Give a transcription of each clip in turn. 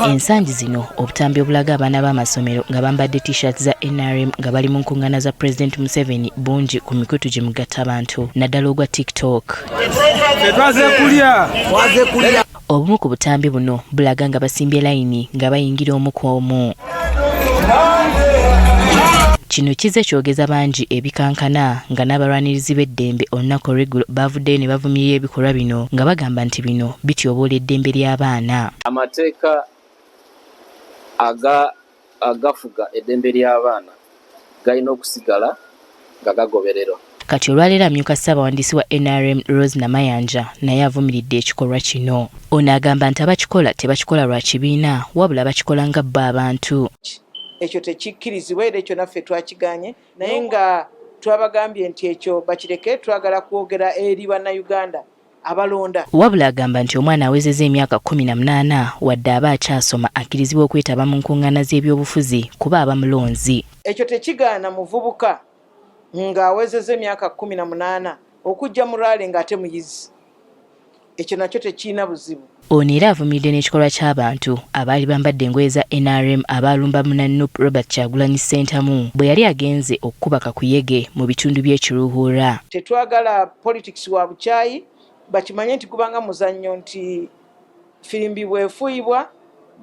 Ensangi zino obutambi obulaga abaana b'amasomero nga bambadde t-shirts za NRM nga bali mu nkungaana za President Museveni bungi ku mikutu gye mugatta abantu naddala ogwa TikTok. Obumu ku butambi buno bulaga nga basimbye layini nga bayingira omu ku omu. Kino kize kyogeza bangi ebikankana nga n'abalwanirizi b'eddembe olunaku olw'eggulo bavuddeyo ne bavumirira ebikolwa bino nga bagamba nti bino bityoboola eddembe ly'abaana. Amateeka agafuga eddembe ly'abaana galina okusigala nga gagobererwa. Kati olwaleero amyuka Ssaabawandiisi wa NRM Rose Namayanja naye avumiridde ekikolwa kino. Ono agamba nti abakikola tebakikola lwa kibiina wabula bakikola nga bo abantu. Ekyo tekikkirizibwa era ekyo naffe twakiganye naye nga twabagambye nti ekyo bakireke twagala kwogera eri bannayuganda abalonda. Wabula agamba nti omwana awezezza emyaka 18 wadde aba akyasoma akkirizibwa okwetaba mu nkungaana z'ebyobufuzi kuba aba mulonzi. Ekyo tekigaana muvubuka nga awezezza emyaka 18 okujja mu rale ng'ate muyizi. Ekyo nakyo tekiina buzibu. Ono era avumiridde n'ekikolwa ky'abantu abaali bambadde engoye za NRM abaalumba munannupu Robert Kyagulanyi Ssentamu bwe yali agenze okukuba kakuyege mu bitundu by'ekiruuhuura. Tetwagala politics wa bukyayi bakimanye nti kubanga muzannyo nti firimbi bwefuuyibwa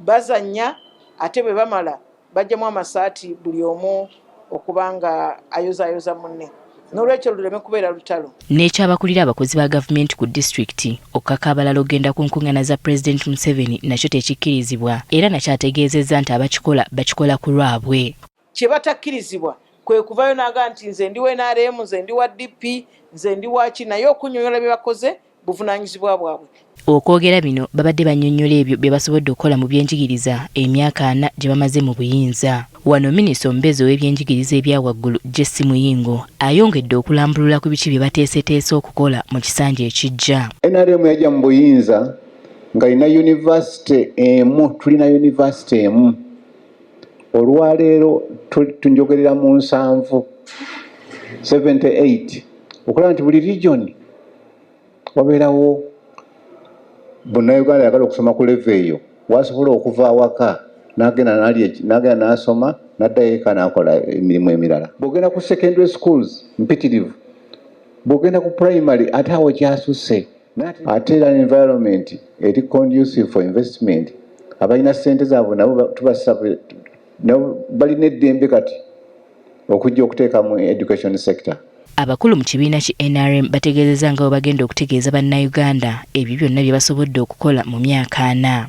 bazannya ate bwe bamala bajjamu amasaati buli omu okubanga ayozayoza munne. N'olwekyo luleme kubeera lutalo. N'ekyabakulira abakozi ba gavumenti ku disitulikiti okukaka abalala ogenda ku nkungaana za President Museveni nakyo tekikkirizibwa era nakyategeezezza nti abakikola bakikola ku lwabwe. Kye batakkirizibwa kwe kuvayo n'aga nti nze ndi wa NRM, nze ndi wa DP, nze ndi waki naye okunnyonnyola bye bakoze buvunaanyizibwa bwabwe. Okwogera bino babadde bannyonnyola ebyo bye basobodde okukola mu byenjigiriza emyaka 4 gye bamaze mu buyinza. Wano minisita omubeezi w'ebyenjigiriza ebya waggulu Jesse Muyingo ayongedde okulambulula ku biki bye bateeseteese okukola mu kisanja ekijja. NRM yajja mu buyinza nga ina yunivasite emu, tulina yunivasite emu. Olwaleero tunjogerera mu 78 okulaba nti buli region wabeerawo Bannayuganda yagala okusoma ku leve eyo wasobola okuva awaka n'agenda n'asoma n'addayo eka n'akola emirimu emirala. Bw'ogenda ku secondary schools mpitirivu, bw'ogenda ku primary ate awo kyasusse ate era environment eri conducive for investment. Abalina ssente zaabwe nabo tubasaba nabo balina eddembe kati okujja okuteeka mu education sector. Abakulu mu kibiina ki NRM bategeezezza nga bagenda okutegeeza bannayuganda ebyo byonna bye basobodde okukola mu myaka 4.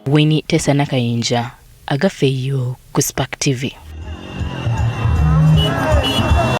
Winnie Tessa Nakayinja, Agafeeyo ku Spark TV.